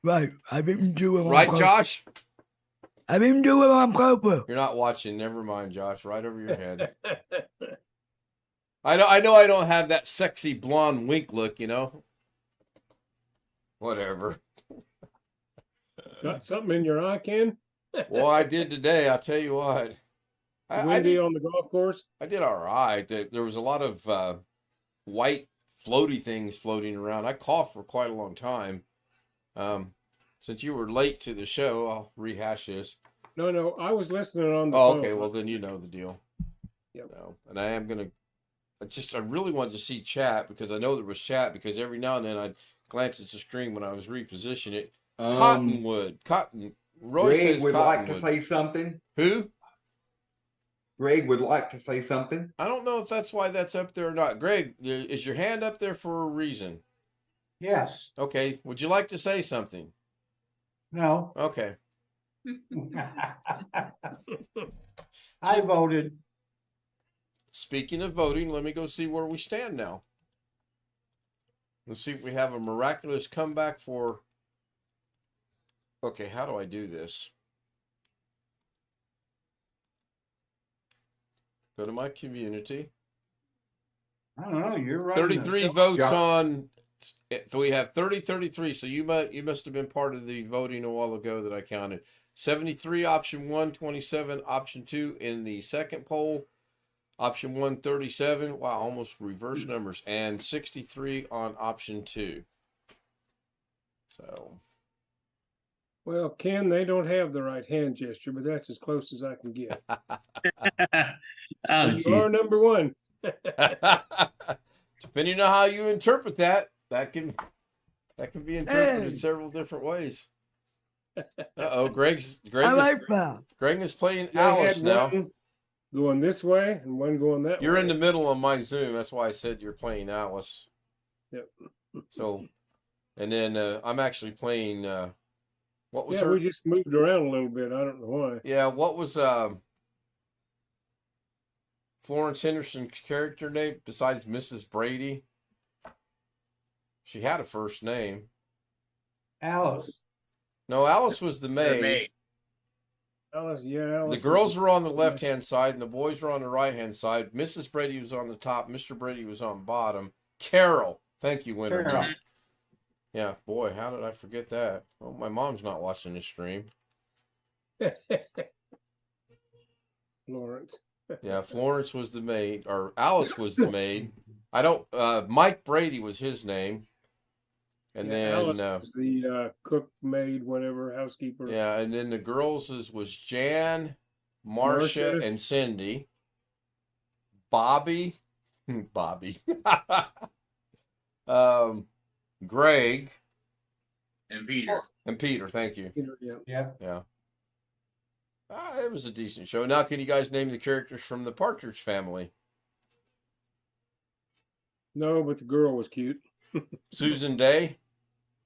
Right. I didn't do it on Right, purpose. Josh? I didn't do it on purpose. You're not watching. Never mind, Josh. Right over your head. I know I don't have that sexy blonde wink look, you know? Whatever. Got something in your eye, Ken? Well, I did today. I'll tell you what. Windy on the golf course? I did all right. There was a lot of white floaty things floating around. I coughed for quite a long time. Since you were late to the show, I'll rehash this. No, I was listening on the Oh, phone. okay. Well, then you know the deal. Yep. No, and I am going to, I really wanted to see chat because I know there was chat because every now and then I'd glance at the screen when I was repositioning it. Cotton. Roy Greg says would like to Cottonwood. say something. Who? Greg would like to say something. I don't know if that's why that's up there or not. Greg, is your hand up there for a reason? Yes, Okay. Would you like to say something? no. Okay. I voted. Speaking of voting, let me go see where we stand now. Let's see if we have a miraculous comeback for... Okay, how do I do this? Go to my community. I don't know, you're running. 33 votes on... So we have 33. So you must have been part of the voting a while ago that I counted. 73 option 1, 27 option 2 in the second poll. Option 1, 37. Wow, almost reverse numbers. And 63 on option 2. So. Well, Ken, they don't have the right hand gesture, but that's as close as I can get. Oh, You geez. are number one. Depending on how you interpret that, that can be interpreted Hey. several different ways. Uh-oh, Greg I like that. Greg is playing They Alice had now. one going this way and one going that way. You're in the middle on my Zoom. That's why I said you're playing Alice. Yep. So, and then I'm actually playing. What was Yeah, her? we just moved around a little bit. I don't know why. Yeah, what was Florence Henderson's character name besides Mrs. Brady? She had a first name. Alice. No, Alice was the The maid. maid. Alice, yeah. Alice The girls were on the left-hand side and the boys were on the right-hand side. Mrs. Brady was on the top. Mr. Brady was on bottom. Carol. Thank you, Winter. Carol. Yeah, boy, how did I forget that? Oh, my mom's not watching this stream. Florence. Yeah, Florence was the maid, or Alice was the maid. I don't, Mike Brady was his name. And Yeah, then, Alice was the cook, maid, whatever, housekeeper. yeah, and then the girls was Jan, Marcia, Marcia. and Cindy. Bobby, Bobby, Greg, And Peter. and Peter. Thank you. Yeah. Yeah. Yeah. It was a decent show. Now, can you guys name the characters from the Partridge Family? No, but the girl was cute. Susan Day.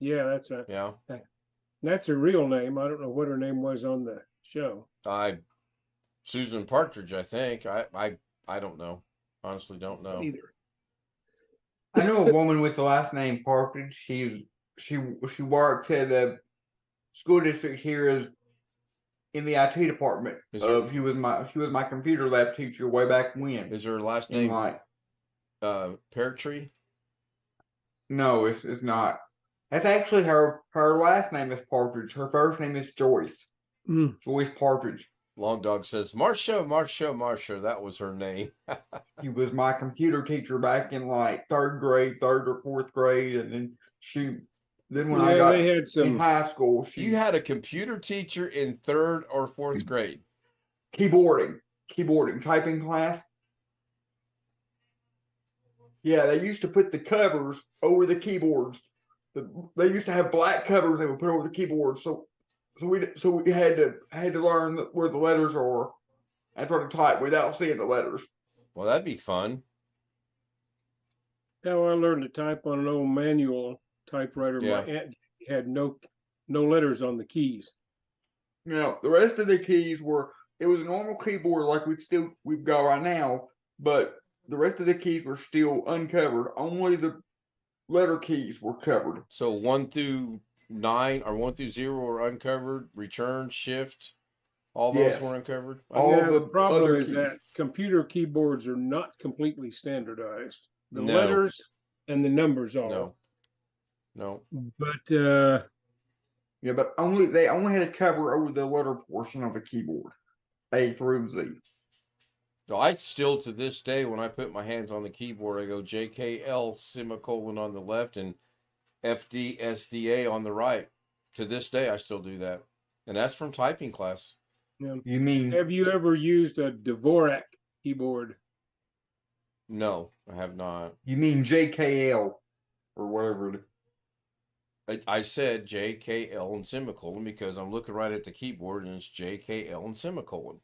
Yeah, Yeah. that's her real name. I don't know what her name was on the show. Susan Partridge, I think. I don't know. Honestly, don't know. Either. I know a woman with the last name Partridge. She works at a school district here as in the IT department. Is there- She was my computer lab teacher way back when. Is her last In name like Pear Tree? no, it's not. That's actually her last name is Partridge. Her first name is Joyce. Joyce Partridge. Long Dog says Marcia, Marcia, Marcia. That was her name. She was my computer teacher back in like third or fourth grade, and then when I got they had in some. high school, You had a computer teacher in 3rd or 4th grade. keyboarding, typing class. Yeah, they used to put the covers over the keyboards. They used to have black covers they would put over the keyboards. So we had to learn where the letters are and try to type without seeing the letters. Well, that'd be fun. How I learned to type on an old manual typewriter. Yeah. My aunt had no letters on the keys. You know, the rest of the keys it was a normal keyboard like we've got right now, but the rest of the keys were still uncovered. Only the letter keys were covered. So 1 through 9 or 1 through 0 were uncovered. Return, shift, all those Yes. were uncovered. All Yeah, the the problem other is keys. that computer keyboards are not completely standardized. The No. letters and the numbers are. No. But Yeah, but they only had a cover over the letter portion of the keyboard, A through Z. So I still, to this day, when I put my hands on the keyboard, I go JKL semicolon on the left and FDSDA on the right. To this day, I still do that. And that's from typing class. You mean have you ever used a Dvorak keyboard? No, I have not. JKL or whatever? I said JKL and semicolon because I'm looking right at the keyboard and it's JKL and semicolon.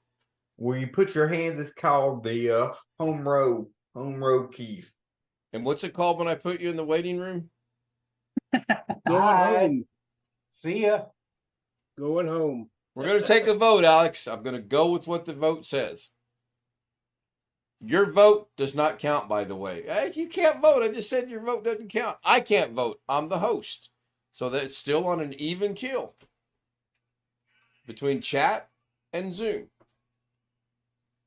Where you put your hands is called the home row keys. And what's it called when I put you in the waiting room? Going Hi. home. See ya. Going home. We're going to take a vote, Alex. I'm going to go with what the vote says. Your vote does not count, by the way. Hey, you can't vote. I just said your vote doesn't count. I can't vote. I'm the host. So that it's still on an even kill between chat and Zoom.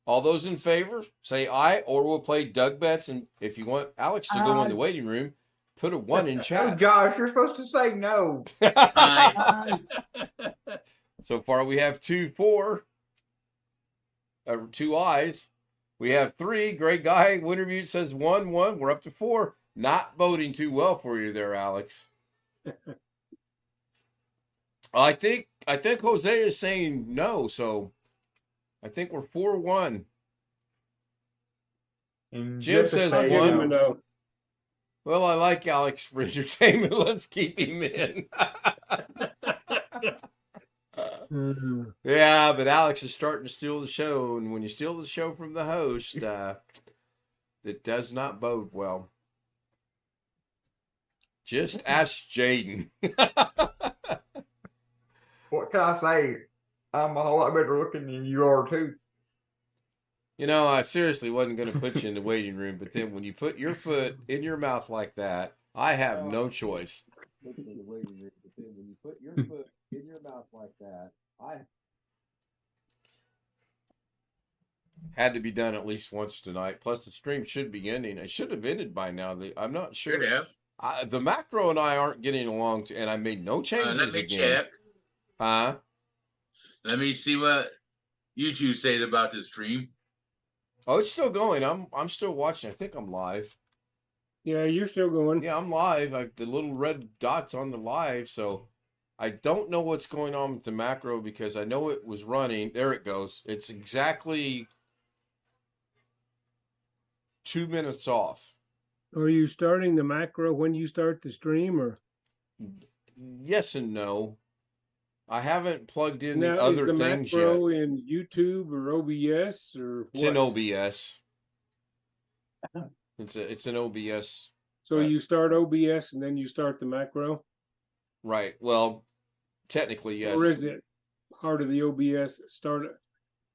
All those in favor, say aye, or we'll play Doug Bets. And if you want Alex to go in the waiting room, put a 1 in Oh, chat. Josh, you're supposed to say no. Aye. So far, we have 2 for, 2 ayes. We have 3. Great guy. Wintermute says 1. We're up to 4. Not voting too well for you there, Alex. I think Jose is saying no, so I think we're 4-1. And Jim just to says say, Give one. him a no. Well, I like Alex for entertainment. Let's keep him in. Yeah, but Alex is starting to steal the show, and when you steal the show from the host, it does not bode well. Just ask Jaden. What can I say? I'm a whole lot better looking than you are too. You know, I seriously wasn't going to put you in the waiting room, but then when you put your foot in your mouth like that, I have no choice. Put you in the waiting room, but then when you put your foot in your mouth like that, I had to be done at least once tonight. Plus, the stream should be ending. It should have ended by now. I'm not sure. Should have. The macro and I aren't getting along, and I made no changes Let me again. check. Huh? Let me see what you two say about this stream. Oh, it's still going. I'm still watching. I think I'm live. Yeah, you're still going. Yeah, I'm live. The little red dots on the live. So I don't know what's going on with the macro because I know it was running. There it goes. It's exactly 2 minutes off. Are you starting the macro when you start the stream, or? Yes and no. I haven't plugged in Now, the other is the things macro yet. in YouTube or OBS or It's what? in OBS. It's an OBS. So you start OBS and then you start the macro? Right. Well, technically, yes. Or is it part of the OBS startup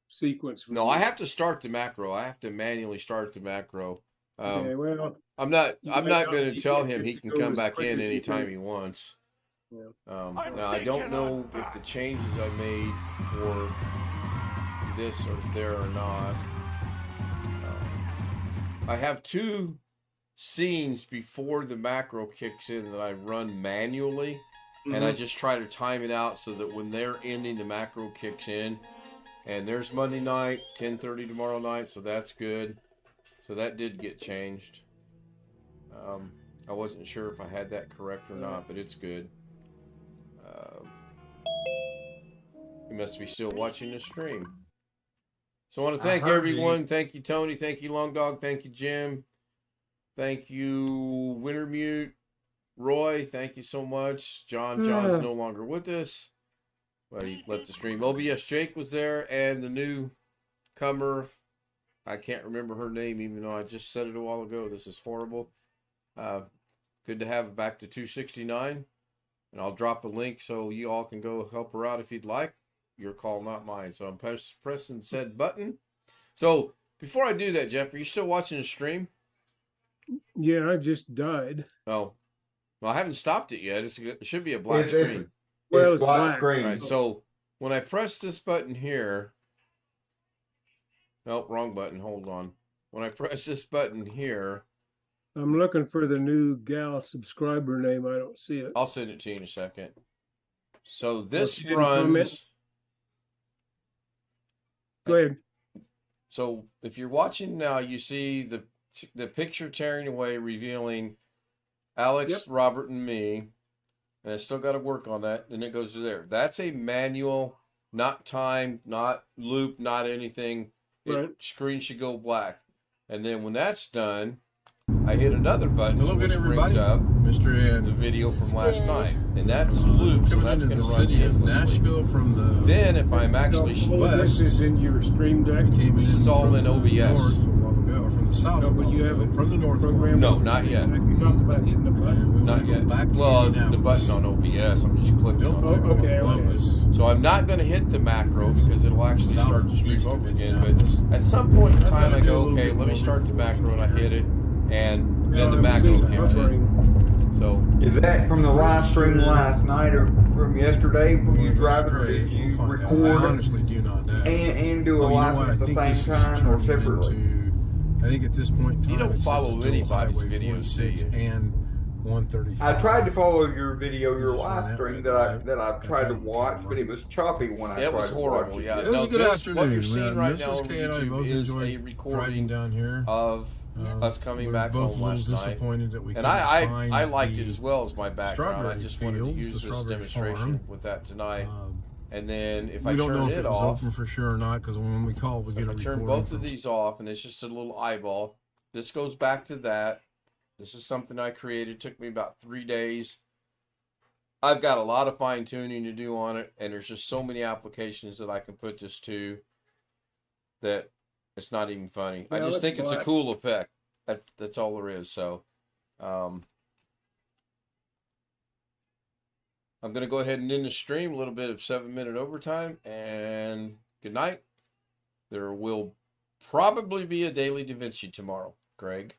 sequence? for No, you? I have to start the macro. I have to manually start the macro. Okay, well, I'm not you going might to not tell be him able he to can go come as back quick in as you anytime do. he wants. Yeah. Now, I don't know if the changes I made for this are there or not. I have 2 scenes before the macro kicks in that I run manually, and I just try to time it out so that when they're ending, the macro kicks in. And there's Monday night, 10:30 tomorrow night, so that's good. So that did get changed. I wasn't sure if I had that correct or not, but it's good. You must be still watching the stream. So I want to thank everyone. Thank you, Tony. Thank you, Long Dog. Thank you, Jim. Thank you, Wintermute. Roy, thank you so much. John's no longer with us. Well, he left the stream. OBS Jake was there, and the newcomer, I can't remember her name, even though I just said it a while ago. This is horrible. Good to have her back to 269. And I'll drop a link so you all can go help her out if you'd like. Your call, not mine. So I'm pressing said button. So before I do that, Jeff, are you still watching the stream? Yeah, I just died. Oh, well, I haven't stopped it yet. It should be a black screen. Well, It's black screen. Right. So when I press this button here, nope, wrong button. Hold on. When I press this button here, I'm looking for the new gal subscriber name. I don't see it. I'll send it to you in a second. So this she didn't comment? runs. Go ahead. So if you're watching now, you see the picture tearing away, revealing Alex, Yep. Robert, and me. And I still got to work on that. Then it goes to there. That's a manual, not timed, not loop, not anything. Right. Screen should go black. And then when that's done, I hit another button, Hello which again, everybody. brings up Mr. Ed. the video from last night. And that's looped, so Coming that's into going to the run city of endlessly. Nashville from the Then if I'm actually So all of this is in your stream deck. This is all in OBS. North a while ago, or from the south. No, a but while you ago, haven't from the north. programmed No, it. not yet. You talked about hitting the button. And we Not wanna go yet. back to Well, the Indianapolis. button on OBS, I'm just clicking Don't on wanna it. go to okay. Columbus. So I'm not going to hit the macro because it'll actually start the stream Southeast of over again. Indianapolis. But at some point in I've time, gotta I do a go, little okay, bit let me more start the macro, and I hit it, and then the I'm macro seeing kicks in. buffering. So Is that from the live stream last night or from yesterday? Were you driving or did We'll you find out. I record honestly do not know. and do a Oh, you know live what? I at the think same this is time or turning separately? into- I think at this point in time, You don't it says follow dual anybody's highway videos, do 46 you? and 135. I tried to follow your video, You your just ran live that stream red that light. I've tried to Okay. watch, but it was choppy when I it tried was to horrible. watch it. Yeah, It was no, a good what afternoon. you're seeing right Mrs. now on K and I YouTube both is a enjoyed driving recording down here. of us coming We're back both home a little last night. disappointed that we And couldn't I find liked it the as well as my background. I strawberry just wanted to fields, use the this strawberry demonstration farm. with that tonight. Um, And then if I we don't turn know if it it was off, open for sure or not because when we call, we so get if a I turn recording both of from these off, and it's just a little eyeball. This goes back to that. This is something I created. It took me about 3 days. I've got a lot of fine tuning to do on it, and there's just so many applications that I can put this to that it's not even funny. I Yeah, just it's think it's a black. cool effect. That's all there is. So, I'm going to go ahead and end the stream. A little bit of 7-minute overtime, and good night. There will probably be a daily Da Vinci tomorrow, Greg.